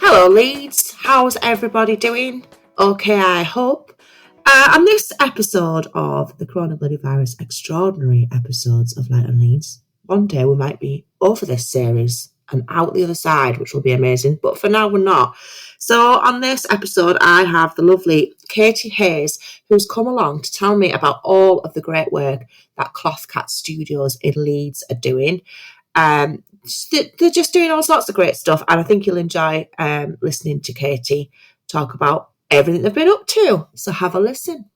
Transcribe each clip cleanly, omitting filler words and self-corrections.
Hello, Leeds. How's everybody doing? Okay, I hope. On this episode of the Coronavirus Extraordinary episodes of Light on Leeds, one day we might be over this series and out the other side, which will be amazing. But for now, we're not. So, on this episode, I have the lovely Katie Hayes, who's come along to tell me about all of the great work that Cloth Cat Studios in Leeds are doing. They're just doing all sorts of great stuff, and I think you'll enjoy listening to Katie talk about everything they've been up to. So have a listen.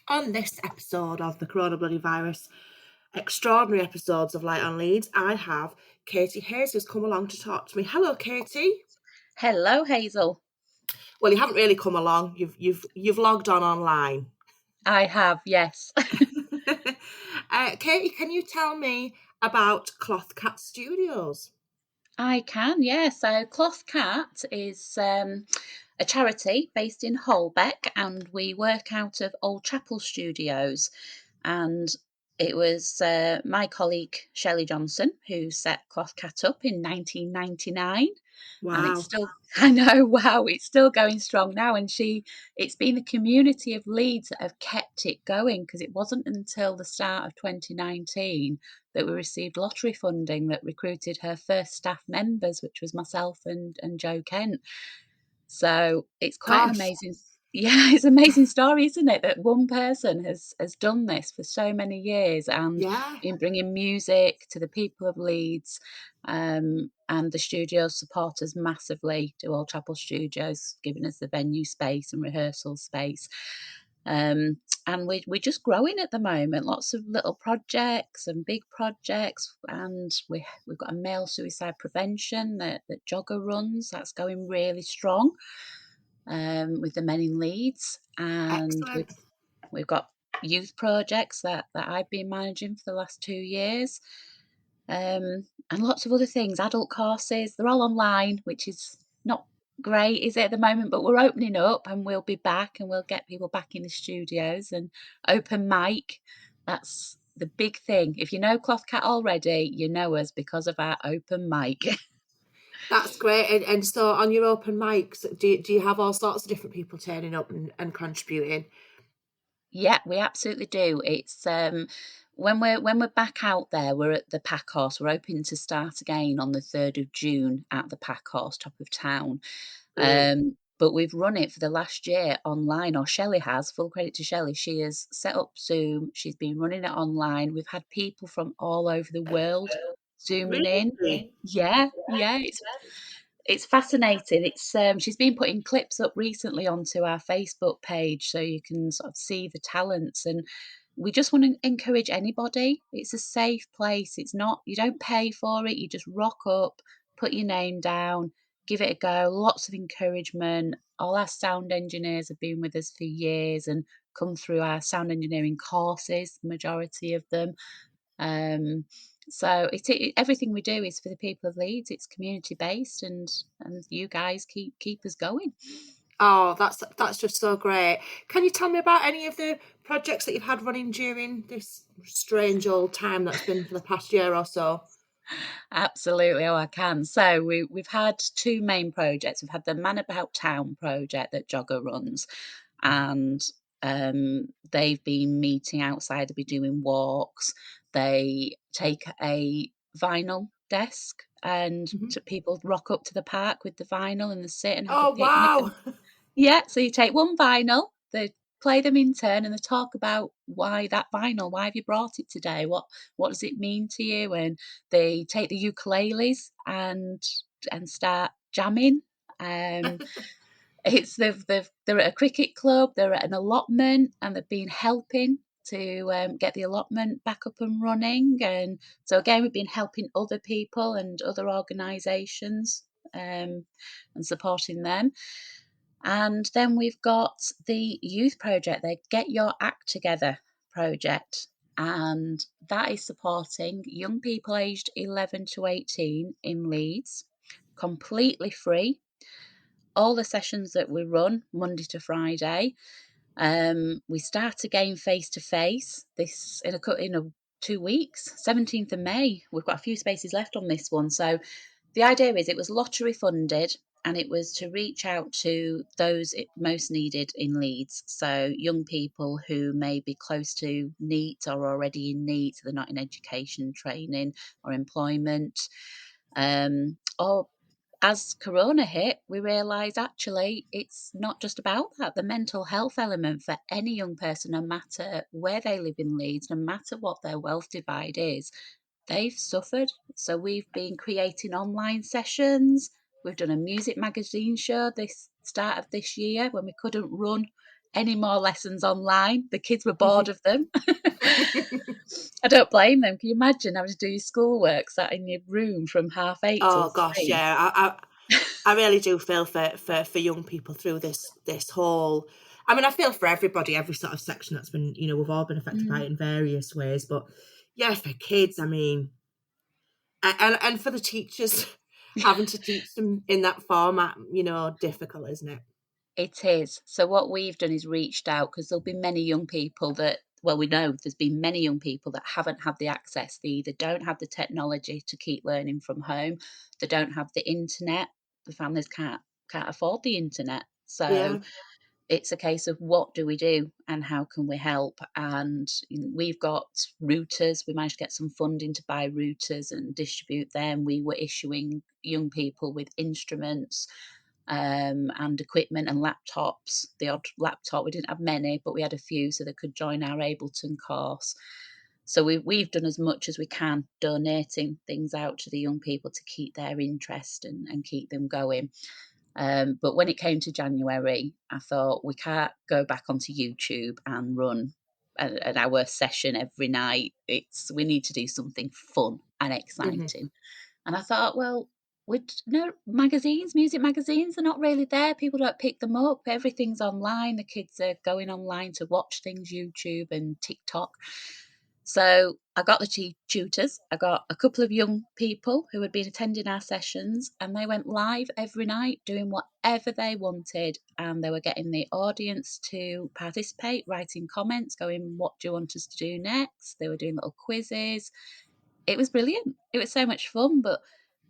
On this episode of the Coronavirus Extraordinary episodes of Light on Leeds, I have Katie Hayes who's come along to talk to me. Hello, Katie. Hello, Hazel. Well, you haven't really come along. You've logged on online. I have, yes. Katie, can you tell me about Cloth Cat Studios? I can, yeah. So Cloth Cat is a charity based in Holbeck, and we work out of Old Chapel Studios. And it was my colleague Shelley Johnson who set Cloth Cat up in 1999. And it's Wow. still, I know, wow, it's still going strong now. And it's been the community of Leeds that have kept it going, because it wasn't until the start of 2019 that we received lottery funding that recruited her first staff members, which was myself and Joe Kent. So it's quite an Gosh. amazing, yeah, it's an amazing story, isn't it? That one person has done this for so many years and Yeah. been bringing music to the people of Leeds. And the studios support us massively to Old Chapel Studios, giving us the venue space and rehearsal space. And we're just growing at the moment. Lots of little projects and big projects, and we've got a male suicide prevention that Jogger runs. That's going really strong, with the men in Leeds, and Excellent. we've got youth projects that I've been managing for the last 2 years, and lots of other things, adult courses. They're all online, which is not great, is it, at the moment? But we're opening up, and we'll be back, and we'll get people back in the studios and open mic. That's the big thing. If you know Cloth Cat already, you know us because of our open mic. That's great. And so on your open mics, do you have all sorts of different people turning up and contributing? Yeah, we absolutely do. It's when we're back out there, we're at the Pack Horse. We're hoping to start again on the 3rd of June at the Pack Horse, top of town. Brilliant. But we've run it for the last year online, or Shelley has. Full credit to Shelley. She has set up Zoom. She's been running it online. We've had people from all over the world zooming in. Really? Yeah, yeah, it's fascinating. It's she's been putting clips up recently onto our Facebook page, so you can sort of see the talents. And we just want to encourage anybody. It's a safe place. It's not, you don't pay for it. You just rock up, put your name down, give it a go. Lots of encouragement. All our sound engineers have been with us for years and come through our sound engineering courses, the majority of them. Um, so everything we do is for the people of Leeds. It's community based, and you guys keep us going. Oh, that's just so great. Can you tell me about any of the projects that you've had running during this strange old time that's been for the past year or so? Absolutely, oh, I can. So we've had two main projects. We've had the Man About Town project that Jogger runs, and they've been meeting outside. They'll be doing walks. They take a vinyl desk, and Mhm. people rock up to the park with the vinyl and they sit and have a Oh, picnic. wow. Yeah, so you take one vinyl, they play them in turn, and they talk about why that vinyl, why have you brought it today? What does it mean to you? And they take the ukuleles and start jamming. Um, it's they're at a cricket club, they're at an allotment, and they've been helping to get the allotment back up and running. And so again, we've been helping other people and other organisations, and supporting them. And then we've got the youth project, the Get Your Act Together project. And that is supporting young people aged 11 to 18 in Leeds, completely free. All the sessions that we run Monday to Friday. We start again face to face this in 2 weeks, 17th of May. We've got a few spaces left on this one. So The idea is it was lottery funded, and it was to reach out to those it most needed in Leeds. So young people who may be close to NEET or already in NEET, so they're not in education, training, or employment. Or as Corona hit, we realised actually it's not just about that. The mental health element for any young person, no matter where they live in Leeds, no matter what their wealth divide is, they've suffered. So we've been creating online sessions. We've done a music magazine show this start of this year when we couldn't run any more lessons online. The kids were bored of them. I don't blame them. Can you imagine having to do your schoolwork sat in your room from 8:30 till Oh gosh, 3? yeah. I really do feel for young people through this whole. I mean, I feel for everybody, every sort of section that's been, we've all been affected by Mm. it in various ways. But yeah, for kids, I mean, and for the teachers having to teach them in that format, difficult, isn't it? It is. So what we've done is reached out because there'll be many young people that, well, we know there's been many young people that haven't had the access. They either don't have the technology to keep learning from home, they don't have the internet. The families can't afford the internet. So Yeah. it's a case of what do we do and how can we help? And we've got routers. We managed to get some funding to buy routers and distribute them. We were issuing young people with instruments and equipment and laptops. The odd laptop, we didn't have many, but we had a few so they could join our Ableton course. So we've done as much as we can, donating things out to the young people to keep their interest and keep them going. But when it came to January, I thought we can't go back onto YouTube and run an hour session every night. We need to do something fun and Hmm. exciting. And I thought, well, with no magazines, music magazines are not really there. People don't pick them up. Everything's online. The kids are going online to watch things, YouTube and TikTok. So I got the tutors. I got a couple of young people who had been attending our sessions, and they went live every night doing whatever they wanted. And they were getting the audience to participate, writing comments, going, "What do you want us to do next?" They were doing little quizzes. It was brilliant. It was so much fun, but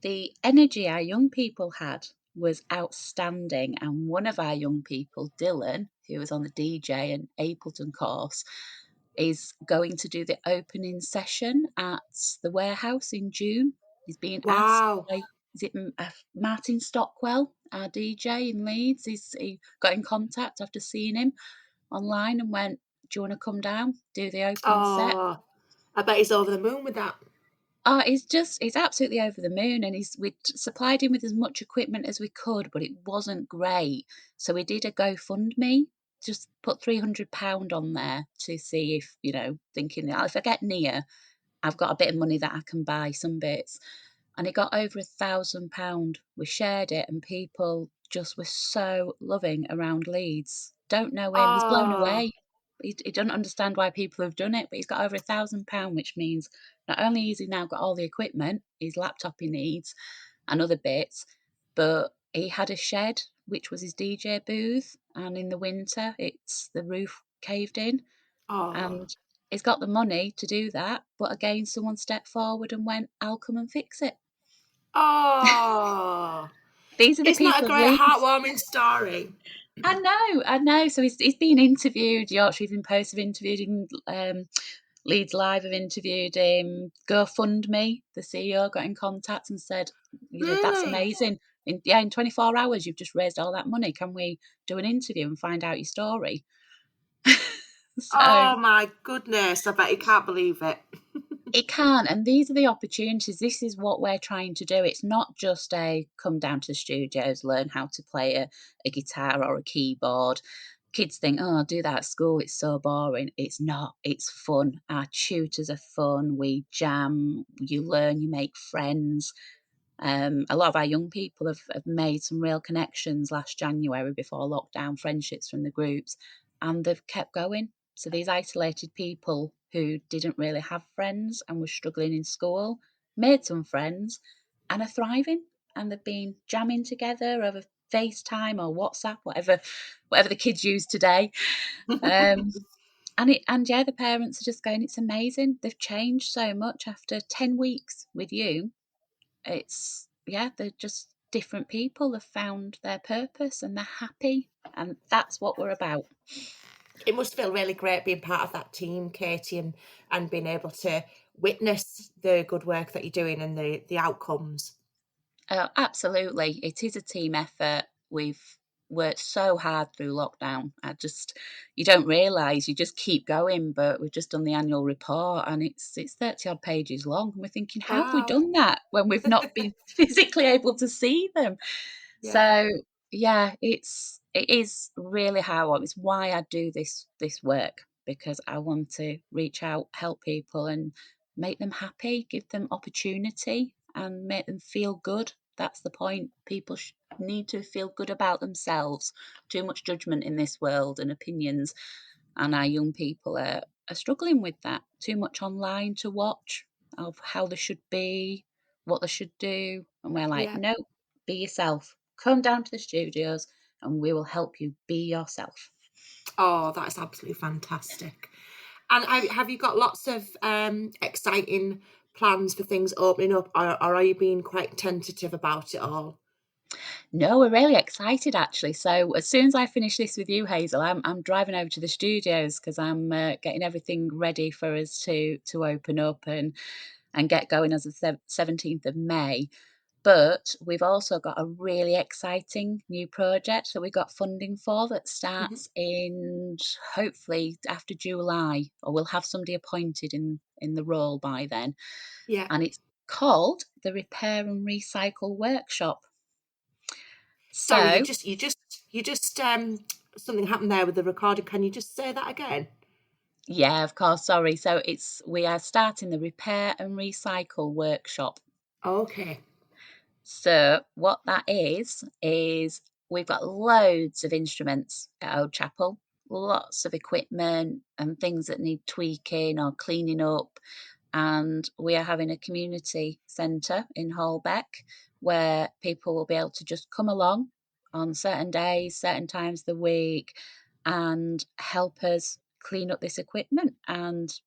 the energy our young people had was outstanding. And one of our young people, Dylan, who was on the DJ and Ableton course, is going to do the opening session at the warehouse in June. He's being asked Wow. by, is it Martin Stockwell, our DJ in Leeds? He got in contact after seeing him online and went, "Do you want to come down, do the opening set?" Oh, I bet he's over the moon with that. Oh, he's absolutely over the moon, and we supplied him with as much equipment as we could, but it wasn't great. So we did a GoFundMe, just put £300 on there to see if, thinking, "Oh, if I get near, I've got a bit of money that I can buy some bits." And it got over £1,000. We shared it, and people just were so loving around Leeds. Don't know him. He's blown Oh, away. He doesn't understand why people have done it, but he's got over £1,000, which means not only has he now got all the equipment, his laptop he needs, and other bits, but he had a shed, which was his DJ booth, and in the winter, it's the roof caved in, oh, and he's got the money to do that. But again, someone stepped forward and went, "I'll come and fix it." oh. These are the Isn't that a people of great, Leeds. heartwarming story? I know. So he's been interviewed. Yorkshire Evening Post have interviewed him. Leeds Live have interviewed him. GoFundMe, the CEO, got in contact and said, "That's Really? amazing. In 24 hours, you've just raised all that money. Can we do an interview and find out your story?" So Oh my goodness, I bet you can't believe it. it can, and these are the opportunities. This is what we're trying to do. It's not just a come down to the studios, learn how to play a guitar or a keyboard. Kids think, "Oh, I'll do that at school. It's so boring." It's not. It's fun. Our tutors are fun. We jam. You learn. You make friends. A lot of our young people have made some real connections last January before lockdown, friendships from the groups, and they've kept going. So these isolated people who didn't really have friends and were struggling in school made some friends and are thriving. And they've been jamming together over FaceTime or WhatsApp, whatever the kids use today. Um, and yeah, the parents are just going, "It's amazing. They've changed so much after 10 weeks with you." they're just different people have found their purpose and they're happy, and that's what we're about. It must feel really great being part of that team, Katie, and being able to witness the good work that you're doing and the outcomes. Absolutely. It is a team effort. We've worked so hard through lockdown. You don't realise, you just keep going. But we've just done the annual report and it's 30 odd pages long. And we're thinking, how have we Wow. done that when we've not been physically able to see them? Yeah. So yeah, it is really how it's why I do this work, because I want to reach out, help people, and make them happy, give them opportunity, and make them feel good. That's the point. People need to feel good about themselves. Too much judgment in this world and opinions, and our young people are struggling with that. Too much online to watch of how they should be, what they should do, and we're like, Yeah. no, be yourself. Come down to the studios, and we will help you be yourself. Oh, that's absolutely fantastic. And have you got lots of exciting plans for things opening up, or are you being quite tentative about it all? No, we're really excited actually. So as soon as I finish this with you, Hazel, I'm driving over to the studios because I'm getting everything ready for us to open up and get going as of 17th of May. But we've also got a really exciting new project that we got funding for that Mhm. starts in hopefully after July, or we'll have somebody appointed in the role by then. Yeah. And it's called the Repair and Recycle Workshop. Sorry, So you just something happened there with the recording. Can you just say that again? yeah, of course, sorry. So we are starting the Repair and Recycle Workshop. Okay. So what that is we've got loads of instruments at Old Chapel, lots of equipment and things that need tweaking or cleaning up. And we are having a community centre in Holbeck where people will be able to just come along on certain days, certain times of the week, and help us clean up this equipment and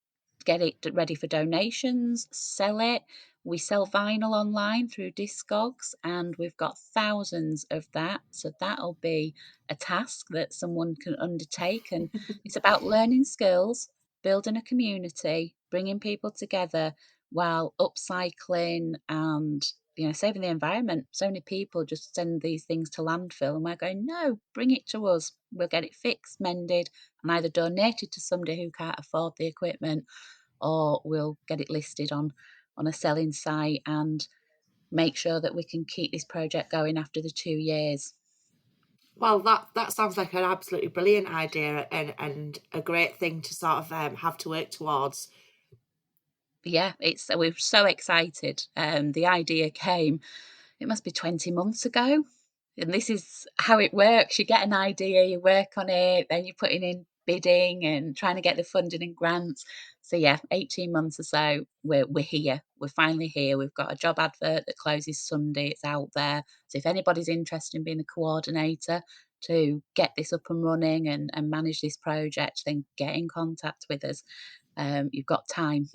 get it ready for donations, sell it. We sell vinyl online through Discogs, and we've got thousands of that. So that'll be a task that someone can undertake. And it's about learning skills, building a community, bringing people together while upcycling and saving the environment. So many people just send these things to landfill, and we're going, no, bring it to us. We'll get it fixed, mended, and either donated to somebody who can't afford the equipment, or we'll get it listed on a selling site and make sure that we can keep this project going after the 2 years. Well, that sounds like an absolutely brilliant idea and a great thing to sort of have to work towards. Yeah, it's we're so excited. The idea came, it must be 20 months ago. And this is how it works. You get an idea, you work on it, then you're putting in bidding and trying to get the funding and grants. So yeah, 18 months or so, we're here. We're finally here. We've got a job advert that closes Sunday. It's out there. So if anybody's interested in being a coordinator to get this up and running and manage this project, then get in contact with us. You've got time.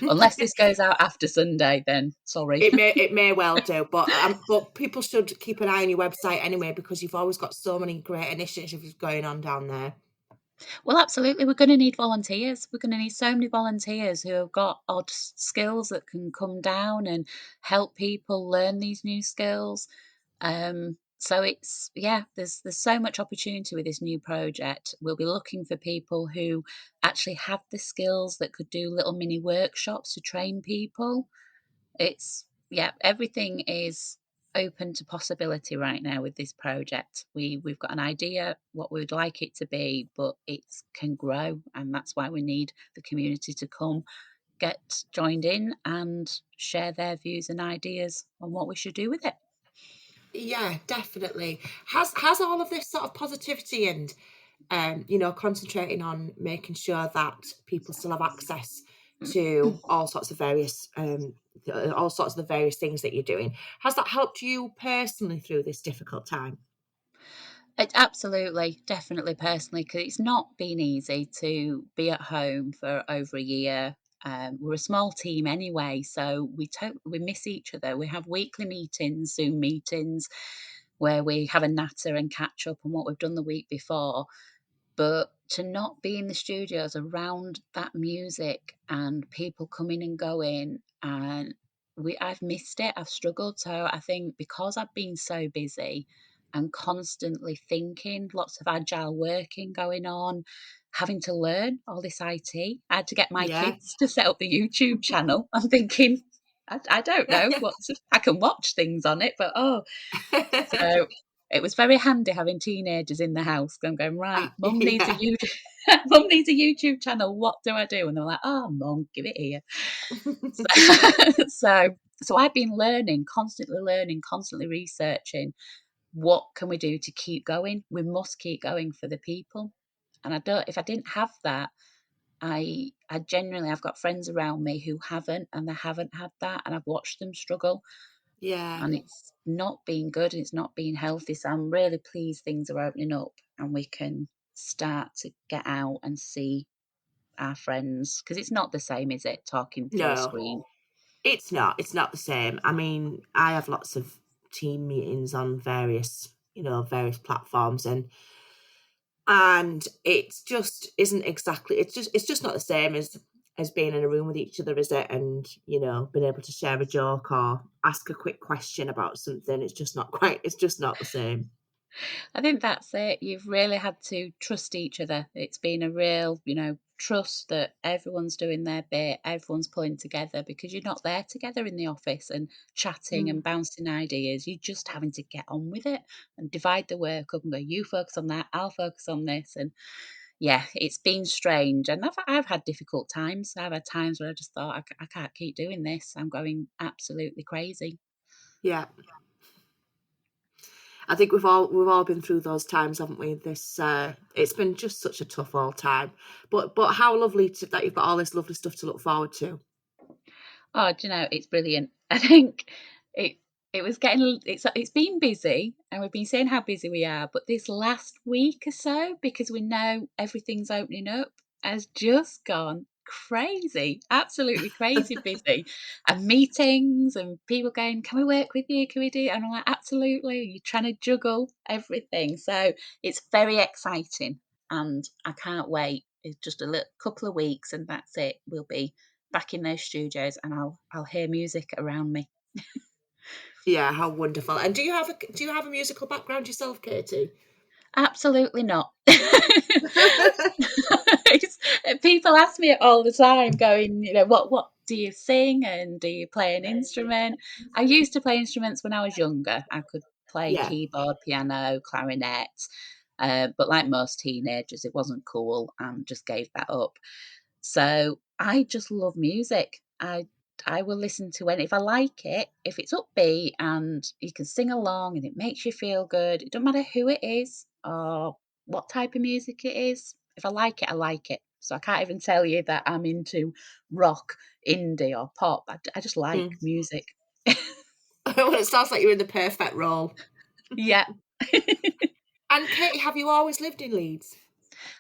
Unless this goes out after Sunday, then sorry. It may well do, but people should keep an eye on your website anyway because you've always got so many great initiatives going on down there. Well, absolutely. We're going to need volunteers. We're going to need so many volunteers who have got odd skills that can come down and help people learn these new skills. So it's there's so much opportunity with this new project. We'll be looking for people who actually have the skills that could do little mini workshops to train people. It's everything is open to possibility right now with this project. We've got an idea what we would like it to be, but it can grow, and that's why we need the community to come get joined in and share their views and ideas on what we should do with it. Yeah, definitely. Has all of this sort of positivity and concentrating on making sure that people still have access to all sorts of the various things that you're doing. Has that helped you personally through this difficult time? It absolutely, definitely personally, because it's not been easy to be at home for over a year We're a small team anyway, so we miss each other. We have weekly meetings, Zoom meetings, where we have a natter and catch up on what we've done the week before. But to not be in the studios around that music and people coming and going, and I've missed it. I've struggled. So I think because I've been so busy and constantly thinking, lots of agile working going on, having to learn all this IT. I had to get my Yeah. kids to set up the YouTube channel. I'm thinking, I don't know I can watch things on it, but so it was very handy having teenagers in the house. I'm going, right, mum needs a Yeah. YouTube mum needs a YouTube channel. What do I do? And they're like, oh mum, give it here. So, so I've been learning, constantly researching what can we do to keep going. We must keep going for the people. And I don't if I didn't have that, I genuinely I've got friends around me who haven't and they haven't had that and I've watched them struggle Yeah. and it's not been good and it's not been healthy. So I'm really pleased things are opening up and we can start to get out and see our friends because it's not the same, is it? Talking through a No, screen. it's not. It's not the same. I mean, I have lots of team meetings on various platforms, and it's just isn't exactly. It's just not the same as being in a room with each other, is it? And being able to share a joke or ask a quick question about something. It's just not quite. It's just not the same. I think that's it. You've really had to trust each other. It's been a real, trust that everyone's doing their bit, everyone's pulling together because you're not there together in the office and chatting and Mm. bouncing ideas. You're just having to get on with it and divide the work up and go, you focus on that, I'll focus on this. And yeah, it's been strange. And I've had difficult times. I've had times where I just thought, I can't keep doing this. I'm going absolutely crazy. Yeah. I think we've all been through those times, haven't we? It's been just such a tough old time, but how lovely that you've got all this lovely stuff to look forward to. Oh, do you know, it's brilliant. I think it it was getting it's been busy and we've been saying how busy we are, but this last week or so, because we know everything's opening up, has just gone crazy, absolutely crazy busy. And meetings and people going, can we work with you? Can we do? And I'm like, absolutely. You're trying to juggle everything. So it's very exciting and I can't wait. It's just a little couple of weeks and that's it. We'll be back in those studios and I'll hear music around me. Yeah, how wonderful! And do you have a musical background yourself, Katie? Absolutely not. People ask me it all the time, going, what do you sing and do you play an instrument? I used to play instruments when I was younger. I could play Yeah, keyboard, piano, clarinet, but like most teenagers, it wasn't cool and just gave that up. So I just love music. I will listen to it if I like it, if it's upbeat and you can sing along and it makes you feel good. It doesn't matter who it is or what type of music it is. If I like it, I like it. So I can't even tell you that I'm into rock, indie, or pop. I just like mm. music. Well, it sounds like you're in the perfect role. Yeah. And Katie, have you always lived in Leeds?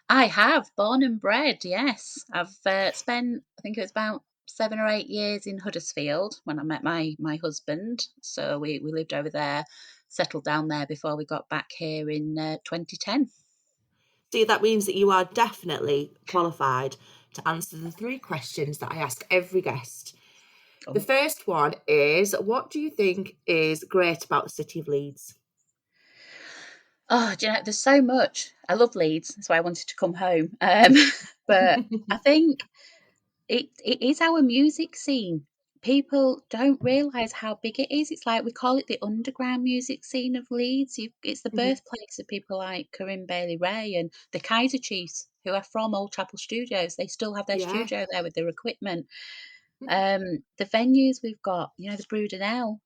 I have, born and bred, yes. I've spent, I think it was about 7 or 8 years in Huddersfield when I met my husband. So we lived over there, settled down there before we got back here in 2010. See, that means that you are definitely qualified to answer the three questions that I ask every guest. The Oh. first one is, what do you think is great about the city of Leeds? Oh, do you know, there's so much. I love Leeds, that's why I wanted to come home. But I think it is our music scene. People don't realise how big it is. It's like we call it the underground music scene of Leeds. It's the Mhm. birthplace of people like Corinne Bailey Ray and the Kaiser Chiefs, who are from Old Chapel Studios. They still have their Yeah. studio there with their equipment. The venues we've got, the Brudenell,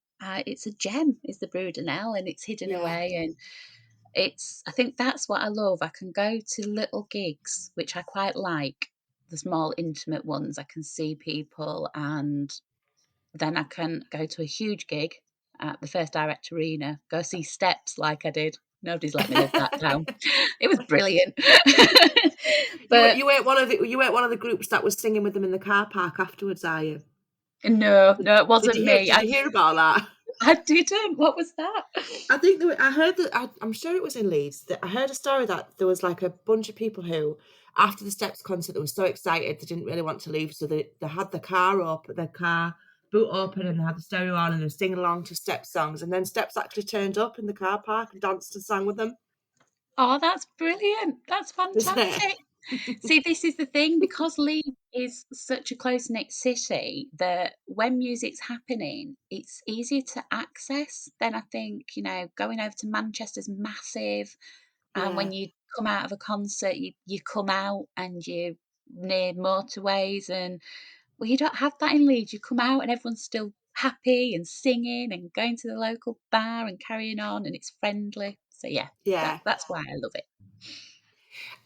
it's a gem, is the Brudenell, and it's hidden Yeah. away. And I think that's what I love. I can go to little gigs, which I quite like, the small intimate ones. I can see people and then I can go to a huge gig at the First Direct Arena, go see Steps like I did. Nobody's let me live that down. It was brilliant. But you weren't one of the groups that was singing with them in the car park afterwards, are you? no, no, it Did wasn't you hear? me. Did you hear about that? I didn't. What was that? I think I heard that. I'm sure it was in Leeds. That I heard a story that there was like a bunch of people who, after the Steps concert, they were so excited they didn't really want to leave, so they had their car boot open, and they had the stereo on, and they were singing along to Steps songs, and then Steps actually turned up in the car park and danced and sang with them, Oh, that's brilliant. That's isn't it? fantastic. See, this is the thing, because Leeds is such a close-knit city that when music's happening, it's easier to access than I think, going over to Manchester's massive. And Yeah, when you come out of a concert, you come out and you're near motorways, and well, you don't have that in Leeds. You come out and everyone's still happy and singing and going to the local bar and carrying on, and it's friendly. So yeah, yeah. that's why I love it.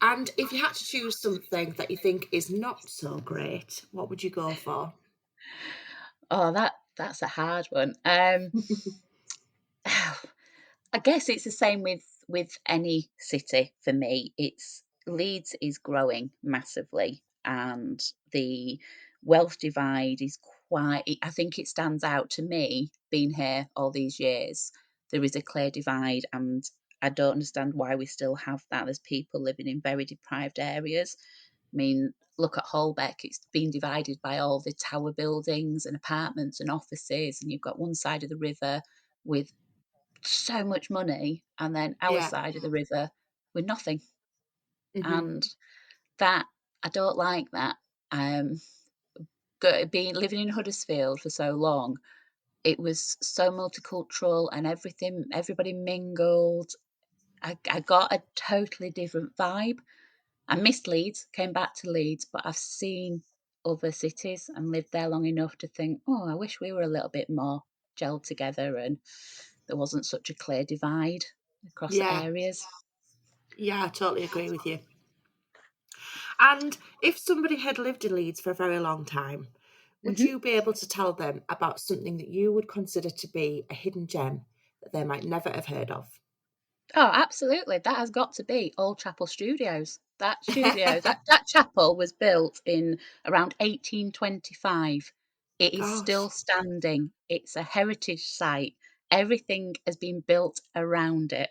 And if you had to choose something that you think is not so great, what would you go for? Oh, that's a hard one. I guess it's the same with any city for me. It's Leeds is growing massively, and the wealth divide is quite. I think it stands out to me being here all these years. There is a clear divide, and I don't understand why we still have that. There's people living in very deprived areas. I mean, look at Holbeck, it's been divided by all the tower buildings and apartments and offices, and you've got one side of the river with so much money, and then our Yeah. side of the river with nothing. Hmm. And that, I don't like that. Um, being living in Huddersfield for so long, it was so multicultural and everybody mingled. I got a totally different vibe. I missed Leeds, came back to Leeds, but I've seen other cities and lived there long enough to think, oh, I wish we were a little bit more gelled together and there wasn't such a clear divide across the Yeah. areas. Yeah, I totally agree with you. And if somebody had lived in Leeds for a very long time, would Hmm. you be able to tell them about something that you would consider to be a hidden gem that they might never have heard of? Oh, absolutely. That has got to be Old Chapel Studios. That chapel was built in around 1825. It is still Gosh. standing. It's a heritage site. Everything has been built around it.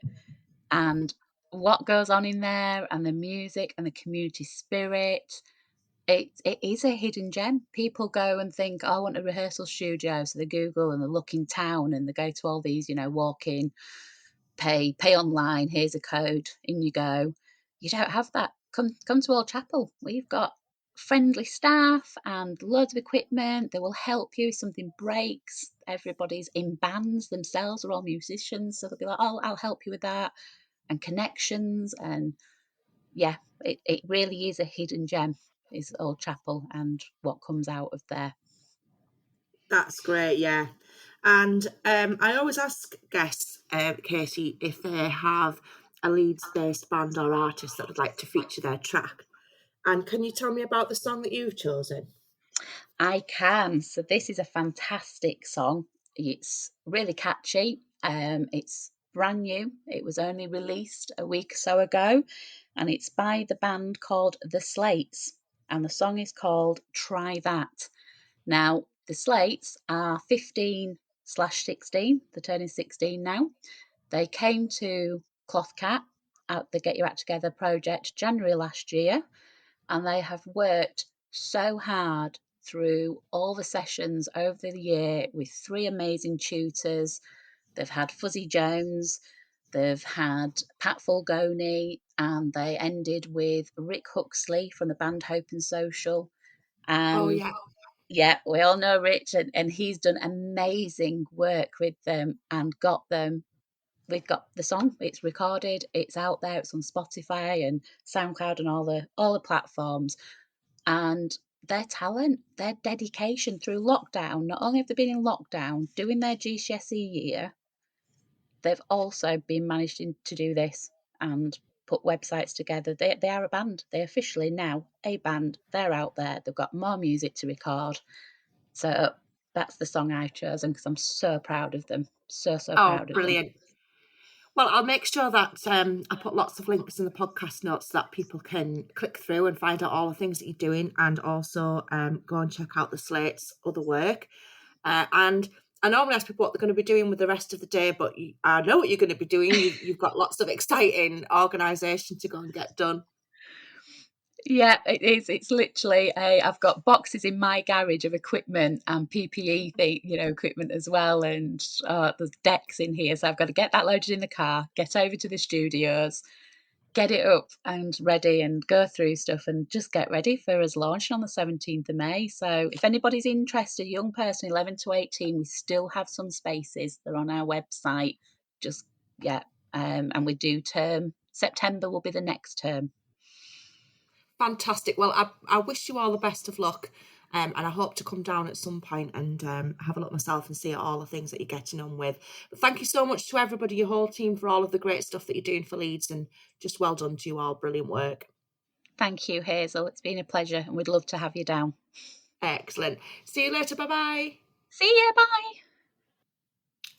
And what goes on in there, and the music and the community spirit, it is a hidden gem. People go and think, oh, I want a rehearsal studio. So they Google and they look in town and they go to all these, walk in, pay online, here's a code, in you go. You don't have that. Come to Old Chapel. We've got friendly staff and loads of equipment. They will help you if something breaks. Everybody's in bands themselves, are all musicians, so they'll be like, oh, I'll help you with that. And connections, and yeah, it really is a hidden gem, is Old Chapel and what comes out of there. That's great, yeah. And I always ask guests, Katie, if they have a Leeds-based band or artist that would like to feature their track. And can you tell me about the song that you've chosen? I can. So this is a fantastic song. It's really catchy. It's brand new. It was only released a week or so ago, and it's by the band called The Slates, and the song is called Try That. Now, the Slates are 15/16. They're turning 16 now. They came to Cloth Cat at the Get Your Act Together project January last year, and they have worked so hard through all the sessions over the year with three amazing tutors. They've had Fuzzy Jones, they've had Pat Fulgoni, and they ended with Rick Huxley from the band Hope and Social. Oh, And yeah. yeah, we all know Rich, and he's done amazing work with them and got them. We've got the song, it's recorded, it's out there, it's on Spotify and SoundCloud and all the platforms. And their talent, their dedication through lockdown, not only have they been in lockdown doing their GCSE year, they've also been managing to do this and put websites together. They are a band. They officially now a band. They're out there. They've got more music to record. So that's the song I've chosen because I'm so proud of them. So Oh, proud of them. brilliant. Well, I'll make sure that I put lots of links in the podcast notes so that people can click through and find out all the things that you're doing, and also go and check out the Slates' other work. And I normally ask people what they're going to be doing with the rest of the day, but I know what you're going to be doing. You've got lots of exciting organisation to go and get done. Yeah, it is. It's literally I've got boxes in my garage of equipment and PPE, equipment as well, and there's decks in here. So I've got to get that loaded in the car, get over to the studios, get it up and ready, and go through stuff, and just get ready for us launching on the 17th of May. So if anybody's interested, young person 11 to 18, we still have some spaces. They're on our website. Just and we do term. September will be the next term. Fantastic. Well, I wish you all the best of luck, and I hope to come down at some point and have a look myself and see all the things that you're getting on with. But thank you so much to everybody, your whole team, for all of the great stuff that you're doing for Leeds, and just well done to you all. Brilliant work. Thank you, Hazel. It's been a pleasure, and we'd love to have you down. Excellent. See you later. Bye-bye. See you. Bye.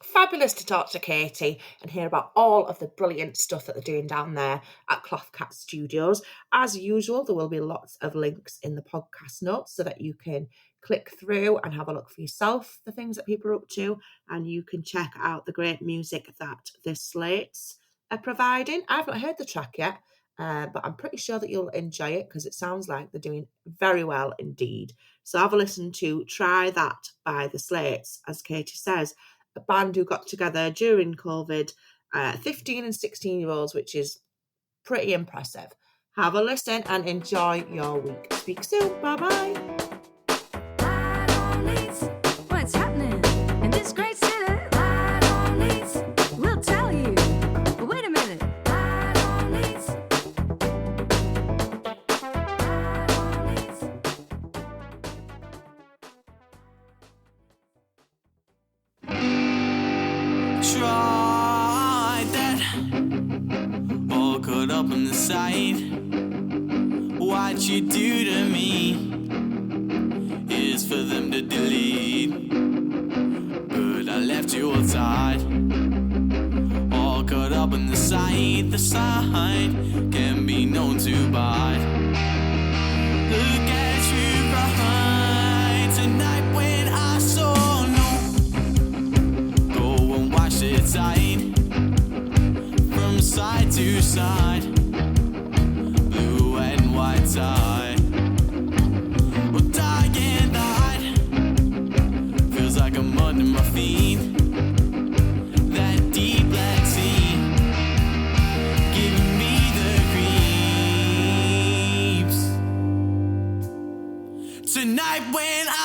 Fabulous to talk to Katie and hear about all of the brilliant stuff that they're doing down there at Cloth Cat Studios. As usual, there will be lots of links in the podcast notes so that you can click through and have a look for yourself, the things that people are up to, and you can check out the great music that the Slates are providing. I've not heard the track yet, but I'm pretty sure that you'll enjoy it because it sounds like they're doing very well indeed. So have a listen to Try That by the Slates, as Katie says, a band who got together during COVID, 15 and 16-year-olds, which is pretty impressive. Have a listen and enjoy your week. Speak soon. Bye-bye. What's happening in this great city? Light on Leeds, we'll tell you. But wait a minute. Light on Leeds. Tried that, all caught up on the side. What you do to me is for them to delete, but I left you outside. All caught up on the side can be known to bite. Look at you right tonight when I saw no. Go and wash it tight from side to side, blue and white tie. Well, dying light feels like I'm under my feet. That deep black sea giving me the creeps. Tonight when I